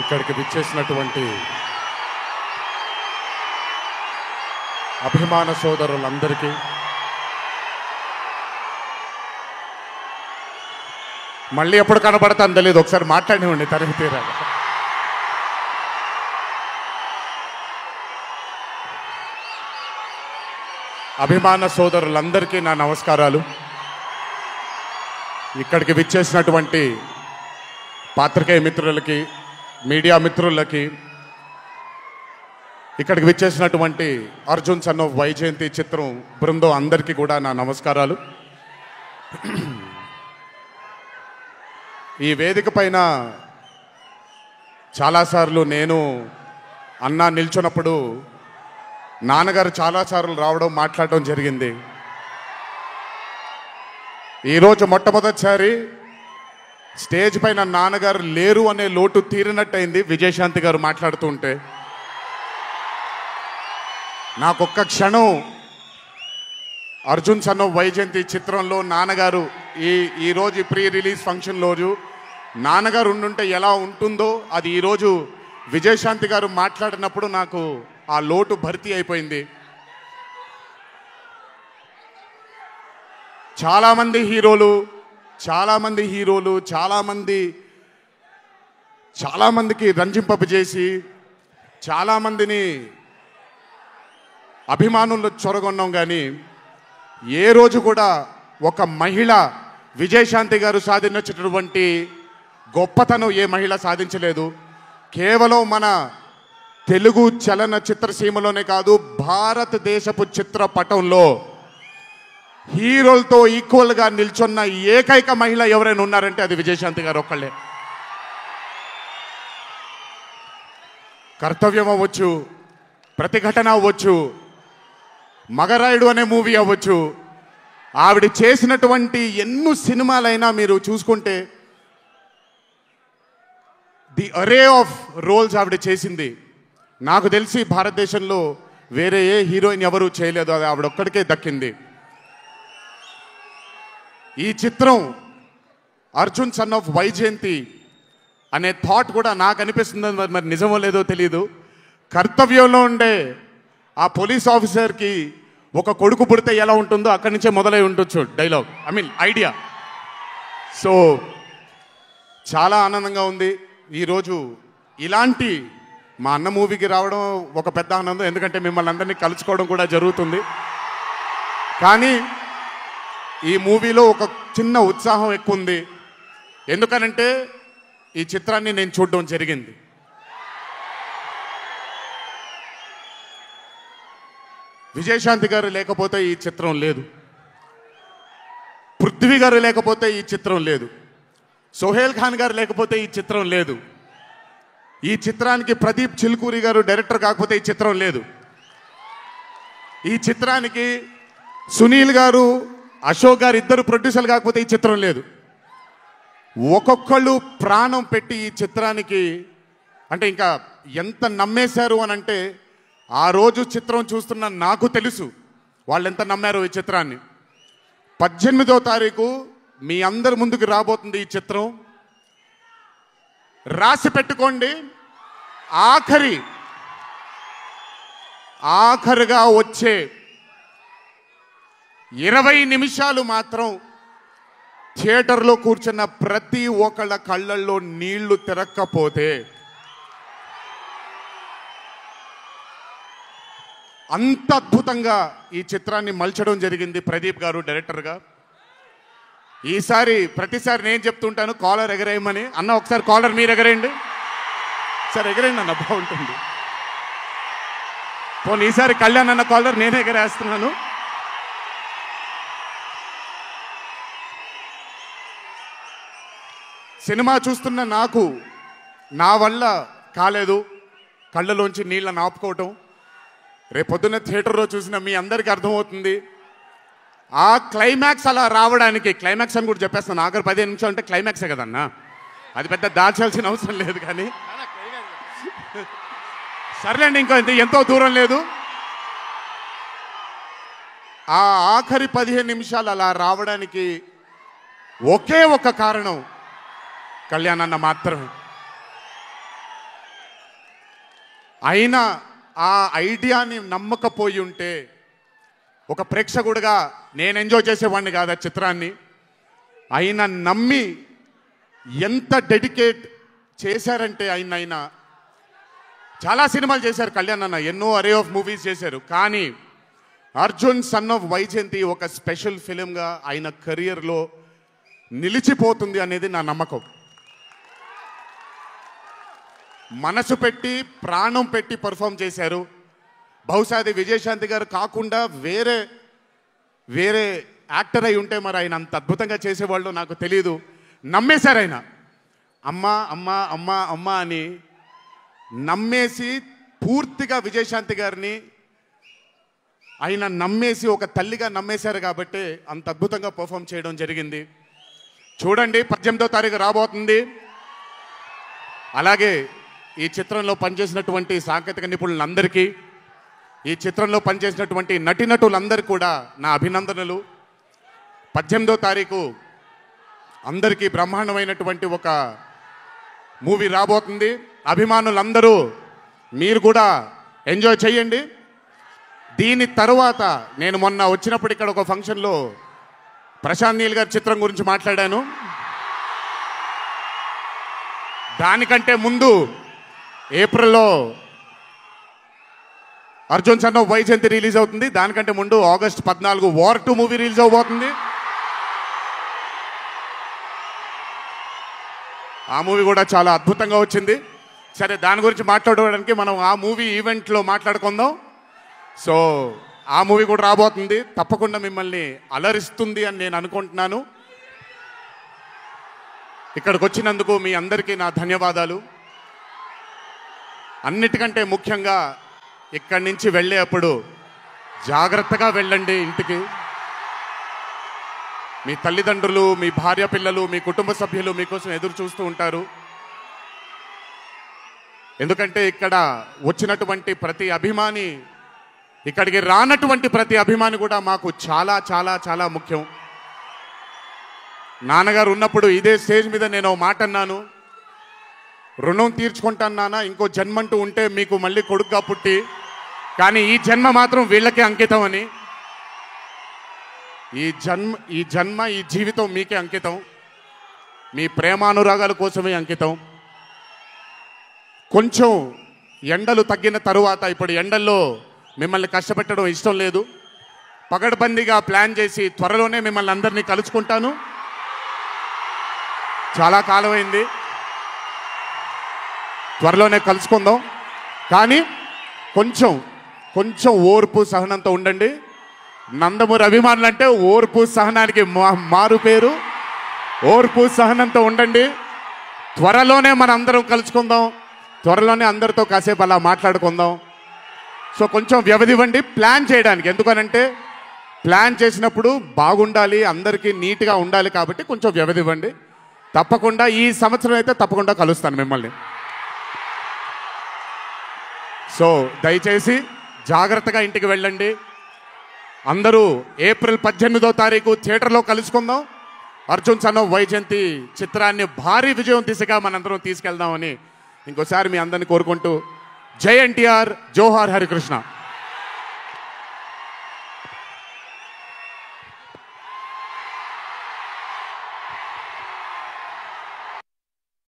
ఇక్కడికి విచ్చేసినటువంటి అభిమాన సోదరులందరికీ మళ్ళీ ఎప్పుడు కనబడతాను తెలియదు, ఒకసారి మాట్లాడివ్వండి తరిగి తీరాలి. అభిమాన సోదరులందరికీ నా నమస్కారాలు. ఇక్కడికి విచ్చేసినటువంటి పాత్రికేయ మిత్రులకి, మీడియా మిత్రులకి, ఇక్కడికి విచ్చేసినటువంటి అర్జున్ సన్ ఆఫ్ వైజయంతి చిత్రం బృందం అందరికీ కూడా నా నమస్కారాలు. ఈ వేదిక పైన చాలాసార్లు నేను అన్నా నిల్చున్నప్పుడు నాన్నగారు చాలాసార్లు రావడం, మాట్లాడడం జరిగింది. ఈరోజు మొట్టమొదటిసారి స్టేజ్ పైన నాన్నగారు లేరు అనే లోటు తీరినట్టయింది విజయశాంతి గారు మాట్లాడుతుంటే. నాకొక్క క్షణం అర్జున్ సన్ ఆఫ్ వైజయంతి చిత్రంలో నాన్నగారు ఈరోజు ప్రీ రిలీజ్ ఫంక్షన్ రోజు నాన్నగారు ఉండుంటే ఎలా ఉంటుందో అది ఈరోజు విజయశాంతి గారు మాట్లాడినప్పుడు నాకు ఆ లోటు భర్తీ అయిపోయింది. చాలామంది హీరోలు చాలామందికి రంజింపజేసి చాలామందిని అభిమానుల్లో చొరగొన్నాం, కానీ ఏ రోజు కూడా ఒక మహిళ విజయశాంతి గారు సాధించినటువంటి గొప్పతనం ఏ మహిళ సాధించలేదు. కేవలం మన తెలుగు చలనచిత్ర సీమలోనే కాదు, భారతదేశపు చిత్రపటంలో హీరోలతో ఈక్వల్గా నిల్చున్న ఏకైక మహిళ ఎవరైనా ఉన్నారంటే అది విజయశాంతి గారు ఒక్కళ్ళే. కర్తవ్యం అవ్వచ్చు, ప్రతిఘటన అవ్వచ్చు, మగరాయుడు అనే మూవీ అవ్వచ్చు, ఆవిడ చేసినటువంటి ఎన్నో సినిమాలైనా మీరు చూసుకుంటే ది అరే ఆఫ్ రోల్స్ ఆవిడ చేసింది. నాకు తెలిసి భారతదేశంలో వేరే ఏ హీరోయిన్ ఎవరూ చేయలేదు, అది ఆవిడ ఒక్కడికే దక్కింది. ఈ చిత్రం అర్జున్ సన్ ఆఫ్ వైజయంతి అనే థాట్ కూడా నాకు అనిపిస్తుంది, మరి నిజమో లేదో తెలియదు. కర్తవ్యంలో ఉండే ఆ పోలీస్ ఆఫీసర్కి ఒక కొడుకు పుడితే ఎలా ఉంటుందో అక్కడి నుంచే మొదలై ఉండొచ్చు డైలాగ్, ఐడియా. సో చాలా ఆనందంగా ఉంది ఈరోజు ఇలాంటి మా అన్న మూవీకి రావడం ఒక పెద్ద ఆనందం, ఎందుకంటే మిమ్మల్ని అందరినీ కలుసుకోవడం కూడా జరుగుతుంది. కానీ ఈ మూవీలో ఒక చిన్న ఉత్సాహం ఎక్కువ ఉంది, ఎందుకనంటే ఈ చిత్రాన్ని నేను చూడడం జరిగింది. విజయశాంతి గారు లేకపోతే ఈ చిత్రం లేదు, పృథ్వీ గారు లేకపోతే ఈ చిత్రం లేదు, సోహేల్ ఖాన్ గారు లేకపోతే ఈ చిత్రం లేదు, ఈ చిత్రానికి ప్రదీప్ చిల్కూరి గారు డైరెక్టర్ కాకపోతే ఈ చిత్రం లేదు, ఈ చిత్రానికి సునీల్ గారు, అశోక్ గారు ఇద్దరు ప్రొడ్యూసర్లు కాకపోతే ఈ చిత్రం లేదు. ఒక్కొక్కళ్ళు ప్రాణం పెట్టి ఈ చిత్రానికి, అంటే ఇంకా ఎంత నమ్మేశారు అని అంటే, ఆ రోజు చిత్రం చూస్తున్న నాకు తెలుసు వాళ్ళు ఎంత నమ్మారు ఈ చిత్రాన్ని. 18వ తారీఖు మీ అందరి ముందుకు రాబోతుంది ఈ చిత్రం. రాసి పెట్టుకోండి, ఆఖరిగా వచ్చే 20 నిమిషాలు మాత్రం థియేటర్లో కూర్చున్న ప్రతి ఒక్కళ్ళ కళ్ళల్లో నీళ్లు తిరక్కపోతే, అంత అద్భుతంగా ఈ చిత్రాన్ని మలచడం జరిగింది ప్రదీప్ గారు డైరెక్టర్గా. ప్రతిసారి నేను చెప్తుంటాను కాలర్ ఎగరేయమని. అన్న ఒకసారి కాలర్ మీరు ఎగరేయండి, సార్ ఎగరేయండి అన్న, బాగుంటుంది. పోనీ ఈసారి కళ్యాణ్ అన్న కాలర్ నేనే ఎగరేస్తున్నాను. సినిమా చూస్తున్న నాకు నా వల్ల కాలేదు కళ్ళలోంచి నీళ్ళని ఆపుకోవటం. రేపొద్దున్న థియేటర్లో చూసిన మీ అందరికీ అర్థమవుతుంది. ఆ క్లైమాక్స్ అలా రావడానికి, క్లైమాక్స్ అని కూడా చెప్పేస్తాను, ఆఖరి 15 నిమిషాలు అంటే క్లైమాక్సే కదన్నా, అది పెద్ద దాచాల్సిన అవసరం లేదు. కానీ సర్లేండి, ఇంకో ఎంతో దూరం లేదు. ఆ ఆఖరి 15 నిమిషాలు అలా రావడానికి ఒకే ఒక కారణం కళ్యాణ్ అన్న మాత్రమే. అయినా ఆ ఐడియాని నమ్మకపోయి ఉంటే ఒక ప్రేక్షకుడిగా నేను ఎంజాయ్ చేసేవాడిని కాదు ఆ చిత్రాన్ని. అయినా నమ్మి ఎంత డెడికేట్ చేశారంటే ఆయన చాలా సినిమాలు చేశారు కళ్యాణ్ అన్న, ఎన్నో అరే ఆఫ్ మూవీస్ చేశారు. కానీ అర్జున్ సన్ ఆఫ్ వైజయంతి ఒక స్పెషల్ ఫిలింగా ఆయన కెరియర్లో నిలిచిపోతుంది అనేది నా నమ్మకం. మనసు పెట్టి ప్రాణం పెట్టి పర్ఫామ్ చేశారు. బహుశా అది విజయశాంతి గారు కాకుండా వేరే యాక్టర్ అయి ఉంటే మరి ఆయన అంత అద్భుతంగా చేసేవాళ్ళు నాకు తెలియదు. నమ్మేశారు ఆయన. అమ్మా అమ్మా అమ్మా అమ్మా అని నమ్మేసి పూర్తిగా విజయశాంతి గారిని ఆయన నమ్మేసి ఒక తల్లిగా నమ్మేశారు కాబట్టి అంత అద్భుతంగా పర్ఫామ్ చేయడం జరిగింది. చూడండి 18వ తారీఖు రాబోతుంది. అలాగే ఈ చిత్రంలో పనిచేసినటువంటి సాంకేతిక నిపుణులందరికీ, ఈ చిత్రంలో పనిచేసినటువంటి నటీనటులందరికీ కూడా నా అభినందనలు. 18వ తారీఖు అందరికీ బ్రహ్మాండమైనటువంటి ఒక మూవీ రాబోతుంది. అభిమానులందరూ మీరు కూడా ఎంజాయ్ చేయండి. దీని తరువాత నేను మొన్న వచ్చినప్పుడు ఇక్కడ ఒక ఫంక్షన్లో ప్రశాంత్ నీల్ గారి చిత్రం గురించి మాట్లాడాను. దానికంటే ముందు ఏప్రిల్లో Arjun son of Vyjayanthi release అవుతుంది. దానికంటే ముందు ఆగస్ట్ 14 వార్ 2 మూవీ రిలీజ్ అవబోతుంది. ఆ మూవీ కూడా చాలా అద్భుతంగా వచ్చింది. సరే, దాని గురించి మాట్లాడడానికి మనం ఆ మూవీ ఈవెంట్లో మాట్లాడుకుందాం. సో ఆ మూవీ కూడా రాబోతుంది. తప్పకుండా మిమ్మల్ని అలరిస్తుంది అని నేను అనుకుంటున్నాను. ఇక్కడికి వచ్చినందుకు మీ అందరికీ నా ధన్యవాదాలు. అన్నిటికంటే ముఖ్యంగా ఇక్కడి నుంచి వెళ్ళేటప్పుడు జాగ్రత్తగా వెళ్ళండి ఇంటికి. మీ తల్లిదండ్రులు, మీ భార్య పిల్లలు, మీ కుటుంబ సభ్యులు మీకోసం ఎదురు చూస్తూ ఉంటారు. ఎందుకంటే ఇక్కడ వచ్చినటువంటి ప్రతి అభిమాని, ఇక్కడికి రానటువంటి ప్రతి అభిమాని కూడా మాకు చాలా చాలా చాలా ముఖ్యం. నాన్నగారు ఉన్నప్పుడు ఇదే స్టేజ్ మీద నేను మాట అన్నాను, రుణం తీర్చుకుంటాను నాన్న, ఇంకో జన్మంటూ ఉంటే మీకు మళ్ళీ కొడుకుగా పుట్టి, కానీ ఈ జన్మ మాత్రం వీళ్ళకే అంకితం అని. ఈ జన్మ ఈ జీవితం మీకే అంకితం, మీ ప్రేమానురాగాల కోసమే అంకితం. కొంచెం ఎండలు తగ్గిన తరువాత, ఇప్పుడు ఎండల్లో మిమ్మల్ని కష్టపెట్టడం ఇష్టం లేదు, పగడ్బందీగా ప్లాన్ చేసి త్వరలోనే మిమ్మల్ని అందరినీ కలుసుకుంటాను. చాలా కాలమైంది, త్వరలోనే కలుసుకుందాం. కానీ కొంచెం ఓర్పు సహనంతో ఉండండి. నందమూరి అభిమానులు అంటే ఓర్పు సహనానికి మారు పేరు. ఓర్పు సహనంతో ఉండండి. త్వరలోనే మనం అందరం కలుసుకుందాం, త్వరలోనే అందరితో కాసేపు అలా మాట్లాడుకుందాం. సో కొంచెం వ్యవధి ఇవ్వండి ప్లాన్ చేయడానికి. ఎందుకనంటే ప్లాన్ చేసినప్పుడు బాగుండాలి, అందరికీ నీట్గా ఉండాలి, కాబట్టి కొంచెం వ్యవధి ఇవ్వండి. తప్పకుండా ఈ సంవత్సరం అయితే తప్పకుండా కలుస్తాను మిమ్మల్ని. సో దయచేసి జాగ్రత్తగా ఇంటికి వెళ్ళండి. అందరూ ఏప్రిల్ 18వ తారీఖు థియేటర్లో కలుసుకుందాం. అర్జున్ సన్ ఆఫ్ వైజయంతి చిత్రాన్ని భారీ విజయం దిశగా మనందరం తీసుకెళ్దామని ఇంకోసారి మీ అందరిని కోరుకుంటూ, జై ఎన్టీఆర్, జోహార్ హరికృష్ణ.